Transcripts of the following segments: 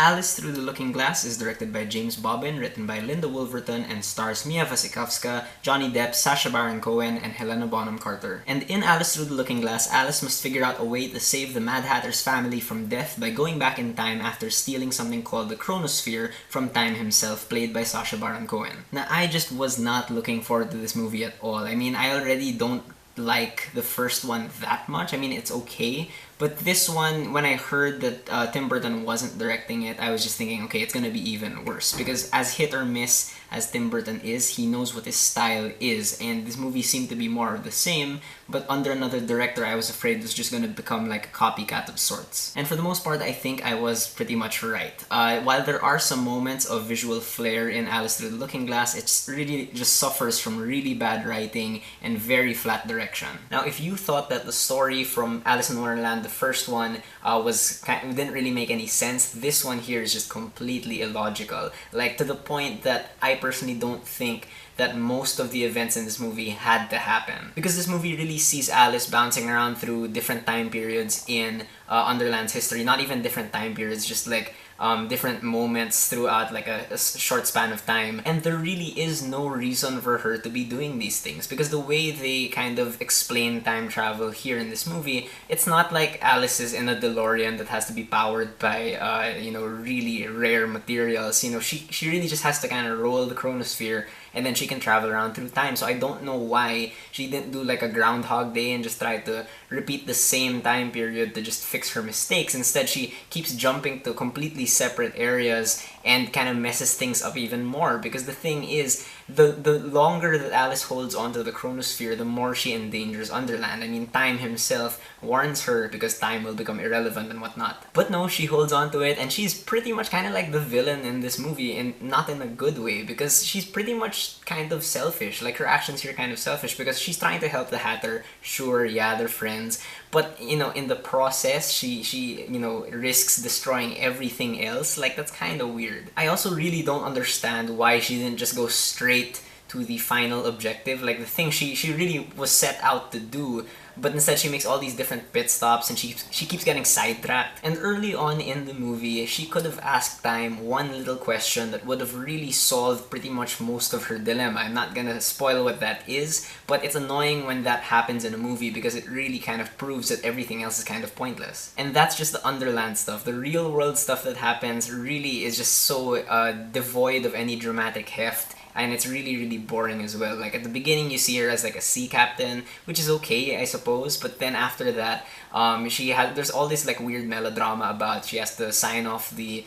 Alice Through the Looking Glass is directed by James Bobbin, written by Linda Wolverton, and stars Mia Wasikowska, Johnny Depp, Sacha Baron Cohen, and Helena Bonham Carter. And in Alice Through the Looking Glass, Alice must figure out a way to save the Mad Hatter's family from death by going back in time after stealing something called the Chronosphere from Time himself, played by Sacha Baron Cohen. Now, I just was not looking forward to this movie at all. I mean, I already don't like the first one that much. I mean, it's okay, but this one, when I heard that Tim Burton wasn't directing it, I was just thinking, okay, it's gonna be even worse, because as hit or miss as Tim Burton is, he knows what his style is, and this movie seemed to be more of the same, but under another director, I was afraid it was just gonna become like a copycat of sorts. And for the most part, I think I was pretty much right. While there are some moments of visual flair in Alice Through the Looking Glass, it really just suffers from really bad writing and very flat direction. Now, if you thought that the story from Alice in Wonderland, the first one, didn't really make any sense, this one here is just completely illogical. Like, to the point that I personally don't think that most of the events in this movie had to happen. Because this movie really sees Alice bouncing around through different time periods in Underland's history. Not even different time periods, just like different moments throughout like a short span of time. And there really is no reason for her to be doing these things, because the way they kind of explain time travel here in this movie, it's not like Alice is in a DeLorean that has to be powered by really rare materials. She really just has to kind of roll the chronosphere, and then she can travel around through time. So I don't know why she didn't do like a Groundhog Day and just try to repeat the same time period to just fix her mistakes. Instead, she keeps jumping to completely separate areas and kind of messes things up even more, because the thing is, the longer that Alice holds onto the chronosphere, the more she endangers Underland. I mean, Time himself warns her because time will become irrelevant and whatnot. But no, she holds onto it, and she's pretty much kind of like the villain in this movie, and not in a good way, because she's pretty much kind of selfish. Like, her actions here are kind of selfish, because she's trying to help the Hatter. Sure, yeah, they're friends, but in the process, she risks destroying everything else. Like, that's kind of weird. I also really don't understand why she didn't just go straight to the final objective, like the thing she really was set out to do. But instead, she makes all these different pit stops, and she keeps getting sidetracked. And early on in the movie, she could have asked Time one little question that would have really solved pretty much most of her dilemma. I'm not gonna spoil what that is, but it's annoying when that happens in a movie, because it really kind of proves that everything else is kind of pointless. And that's just the Underland stuff. The real world stuff that happens really is just so devoid of any dramatic heft. And it's really, really boring as well. Like, at the beginning, you see her as like a sea captain, which is okay, I suppose. But then after that, there's all this like weird melodrama about she has to sign off the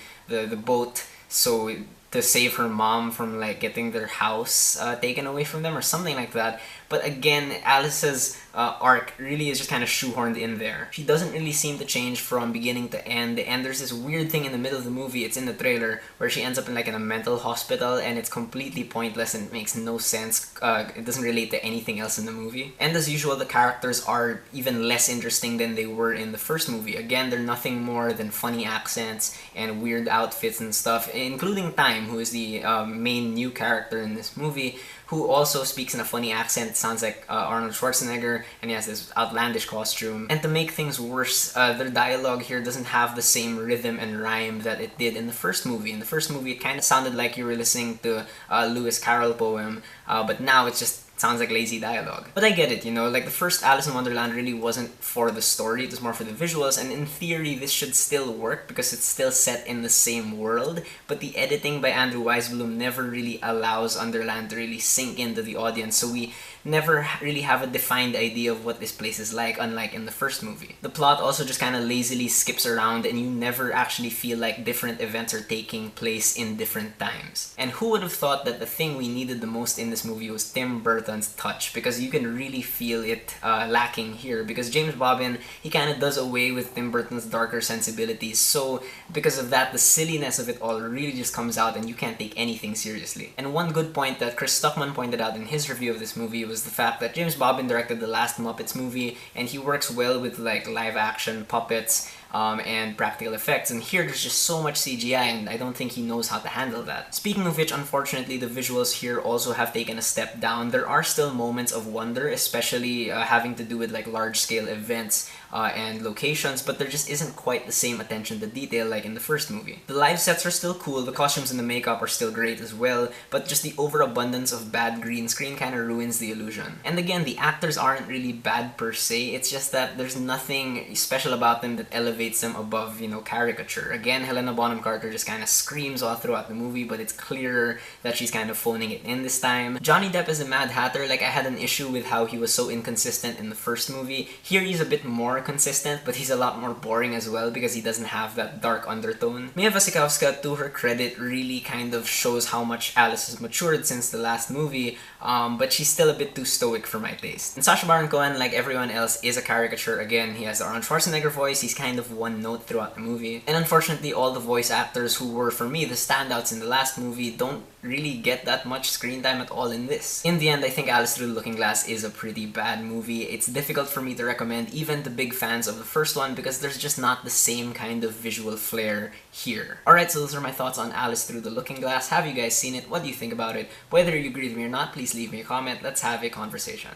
boat, so to save her mom from like getting their house taken away from them or something like that. But again, Alice's arc really is just kind of shoehorned in there. She doesn't really seem to change from beginning to end, and there's this weird thing in the middle of the movie, it's in the trailer, where she ends up in a mental hospital, and it's completely pointless and it makes no sense. It doesn't relate to anything else in the movie. And as usual, the characters are even less interesting than they were in the first movie. Again, they're nothing more than funny accents and weird outfits and stuff, including Time, who is the main new character in this movie, who also speaks in a funny accent. It sounds like Arnold Schwarzenegger, and he has this outlandish costume. And to make things worse, their dialogue here doesn't have the same rhythm and rhyme that it did in the first movie. In the first movie, it kind of sounded like you were listening to a Lewis Carroll poem, but now it's just sounds like lazy dialogue. But I get it, like the first Alice in Wonderland really wasn't for the story, it was more for the visuals, and in theory this should still work because it's still set in the same world, but the editing by Andrew Weisblum never really allows Underland to really sink into the audience, so we never really have a defined idea of what this place is like, unlike in the first movie. The plot also just kind of lazily skips around, and you never actually feel like different events are taking place in different times. And who would have thought that the thing we needed the most in this movie was Tim Burton's touch, because you can really feel it lacking here, because James Bobbin, he kind of does away with Tim Burton's darker sensibilities, so because of that, the silliness of it all really just comes out and you can't take anything seriously. And one good point that Chris Stuckman pointed out in his review of this movie was the fact that James Bobbin directed the last Muppets movie, and he works well with like live action puppets, and practical effects, and here there's just so much CGI, and I don't think he knows how to handle that. Speaking of which, unfortunately, the visuals here also have taken a step down. There are still moments of wonder, especially having to do with like large-scale events and locations, but there just isn't quite the same attention to detail like in the first movie. The live sets are still cool, the costumes and the makeup are still great as well, but just the overabundance of bad green screen kind of ruins the illusion. And again, the actors aren't really bad per se, it's just that there's nothing special about them that elevates them above, you know, caricature. Again, Helena Bonham Carter just kind of screams all throughout the movie, but it's clearer that she's kind of phoning it in this time. Johnny Depp as the Mad Hatter, like, I had an issue with how he was so inconsistent in the first movie. Here he's a bit more consistent, but he's a lot more boring as well because he doesn't have that dark undertone. Mia Wasikowska, to her credit, really kind of shows how much Alice has matured since the last movie, but she's still a bit too stoic for my taste. And Sacha Baron Cohen, like everyone else, is a caricature again. He has the Arnold Schwarzenegger voice, he's kind of one note throughout the movie. And unfortunately, all the voice actors who were, for me, the standouts in the last movie don't really get that much screen time at all in this. In the end, I think Alice Through the Looking Glass is a pretty bad movie. It's difficult for me to recommend even to big fans of the first one because there's just not the same kind of visual flair here. Alright, so those are my thoughts on Alice Through the Looking Glass. Have you guys seen it? What do you think about it? Whether you agree with me or not, please leave me a comment. Let's have a conversation.